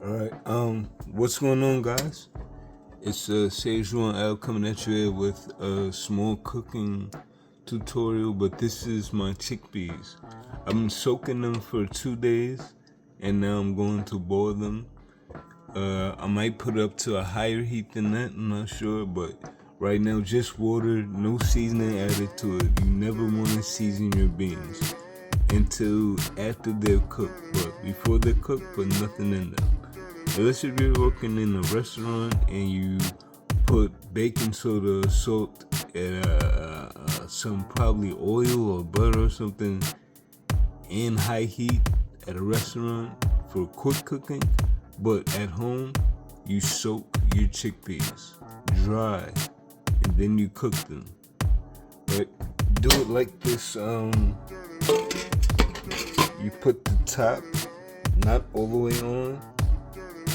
Alright, what's going on, guys? It's Sejuan L coming at you here with a small cooking tutorial, but this is my chickpeas. I've been soaking them for 2 days, and now I'm going to boil them. I might put it up to a higher heat than that, I'm not sure, but right now just water, no seasoning added to it. You never want to season your beans until after they're cooked, but before they're cooked, put nothing in them. Unless if you're working in a restaurant and you put baking soda, salt, and some probably oil or butter or something in high heat at a restaurant for quick cooking, but at home you soak your chickpeas dry and then you cook them. But do it like this. You put the top not all the way on,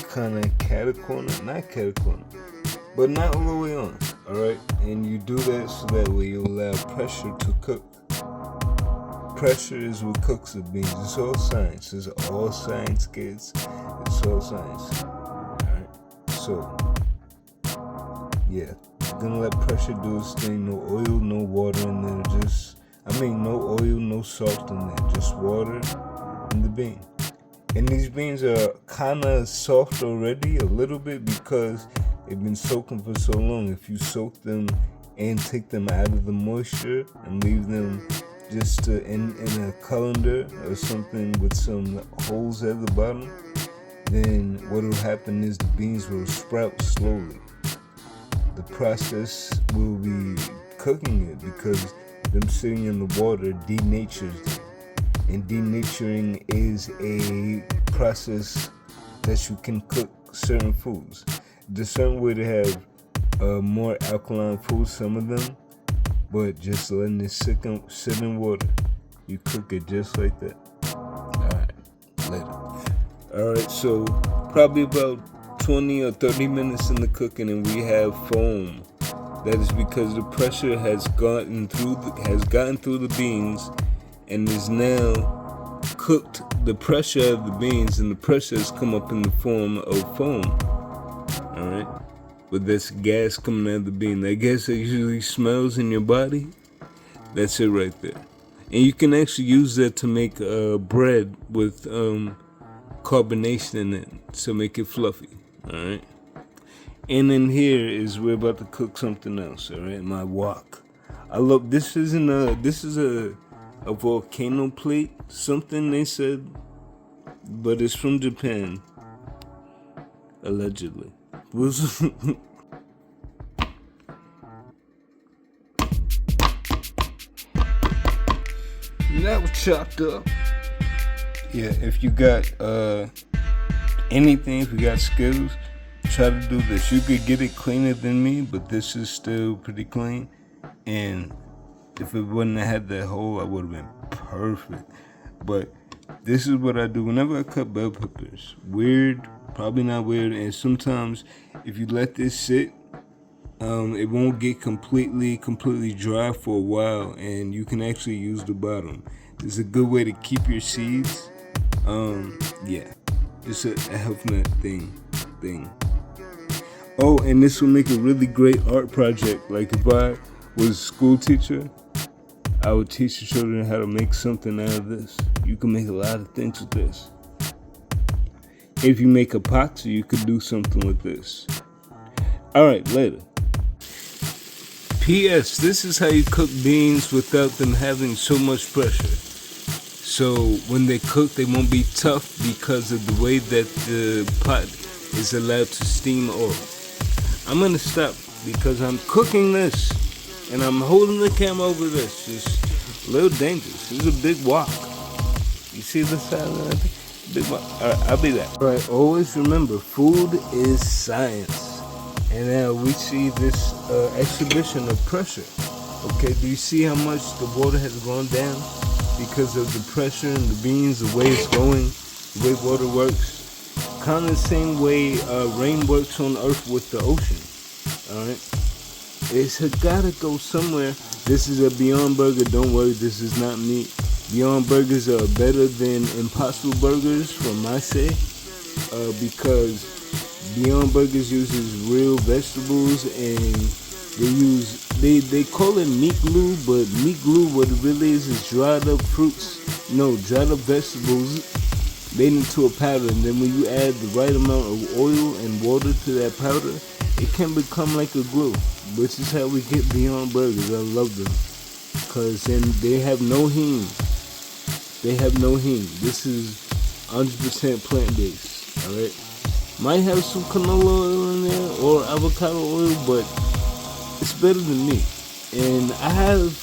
kind of catacorner, not catacorner, but not all the way on. Alright, and you do that so that way you allow pressure to cook. Pressure is what cooks the beans. It's all science. It's all science, kids. It's all science. Alright, so yeah, you're gonna let pressure do its thing. No oil, no water in there. No oil, no salt in there. Just water and the bean. And these beans are kind of soft already, a little bit, because they've been soaking for so long. If you soak them and take them out of the moisture and leave them just in a colander or something with some holes at the bottom, then what will happen is the beans will sprout slowly. The process will be cooking it because them sitting in the water denatures them. And denaturing is a process that you can cook certain foods. There's a certain way to have more alkaline foods, some of them, but just letting it sit in water. You cook it just like that. Alright, later. Alright, so probably about 20 or 30 minutes in the cooking and we have foam. That is because the pressure has gotten through the beans and is now cooked the pressure of the beans, and the pressure has come up in the form of foam. Alright? With this gas coming out of the bean. That gas that usually smells in your body, that's it right there. And you can actually use that to make bread with carbonation in it, so make it fluffy. Alright? And in here is we're about to cook something else, alright? My wok. I love this is a volcano plate, something they said, but it's from Japan, allegedly. That was chopped up. Yeah, if you got anything, if you got skills, try to do this. You could get it cleaner than me, but this is still pretty clean. And if it wouldn't have had that hole, I would have been perfect. But this is what I do whenever I cut bell peppers. Weird, probably not weird. And sometimes if you let this sit, it won't get completely dry for a while, and you can actually use the bottom. It's a good way to keep your seeds. Yeah, it's a health net thing. Oh, and this will make a really great art project. Like if I was a school teacher, I would teach the children how to make something out of this. You can make a lot of things with this. If you make epoxy, you could do something with this. Alright, later. P.S. This is how you cook beans without them having so much pressure. So when they cook, they won't be tough because of the way that the pot is allowed to steam off. I'm gonna stop because I'm cooking this. And I'm holding the camera over this. It's a little dangerous. This is a big wok. You see the side of that thing? Big wok. Alright, I'll be back. Alright, always remember, food is science. And now we see this exhibition of pressure. Okay, do you see how much the water has gone down? Because of the pressure in the beans, the way it's going, the way water works. Kind of the same way rain works on Earth with the ocean. Alright? It's gotta go somewhere. This is a Beyond Burger. Don't worry, this is not meat. Beyond Burgers are better than Impossible Burgers from my say. because Beyond Burgers uses real vegetables, and they call it meat glue, but meat glue, what it really is dried up fruits, no, dried up vegetables made into a powder, and then when you add the right amount of oil and water to that powder, it can become like a glue, which is how we get Beyond Burgers. I love them, because then they have no heme. They have no heme. This is 100% plant-based, alright? Might have some canola oil in there or avocado oil, but it's better than meat. And I have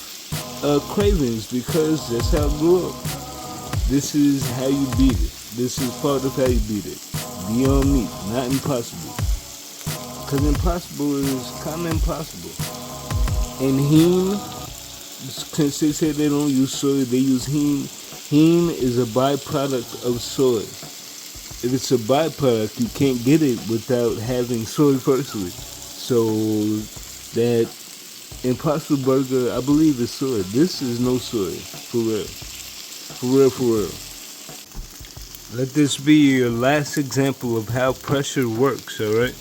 cravings because that's how I grew up. This is how you beat it. This is part of how you beat it. Beyond Meat, not Impossible. Because Impossible is kind of impossible. And heme, since they say they don't use soy, they use heme. Heme is a byproduct of soy. If it's a byproduct, you can't get it without having soy firstly. So that Impossible Burger, I believe, is soy. This is no soy, for real. For real, for real. Let this be your last example of how pressure works, alright?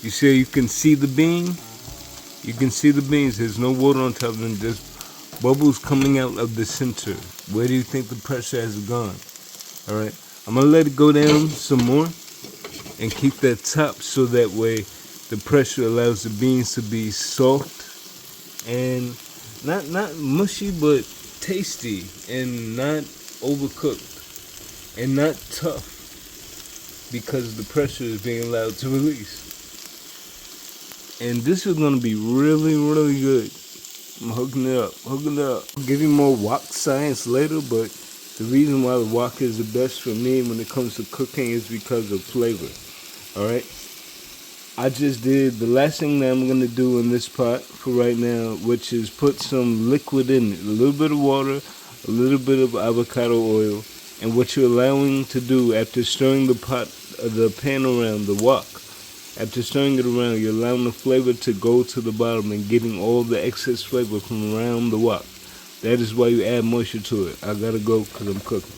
You say you can see the bean? You can see the beans. There's no water on top of them, just bubbles coming out of the center. Where do you think the pressure has gone? Alright? I'm going to let it go down some more and keep that top so that way the pressure allows the beans to be soft and not mushy, but tasty and not overcooked and not tough, because the pressure is being allowed to release. And this is going to be really, really good. I'm hooking it up. I'll give you more wok science later, but the reason why the wok is the best for me when it comes to cooking is because of flavor. Alright? I just did the last thing that I'm going to do in this pot for right now, which is put some liquid in it. A little bit of water, a little bit of avocado oil. And what you're allowing to do after stirring the pan around, the wok, after stirring it around, you're allowing the flavor to go to the bottom and getting all the excess flavor from around the wok. That is why you add moisture to it. I gotta go because I'm cooking.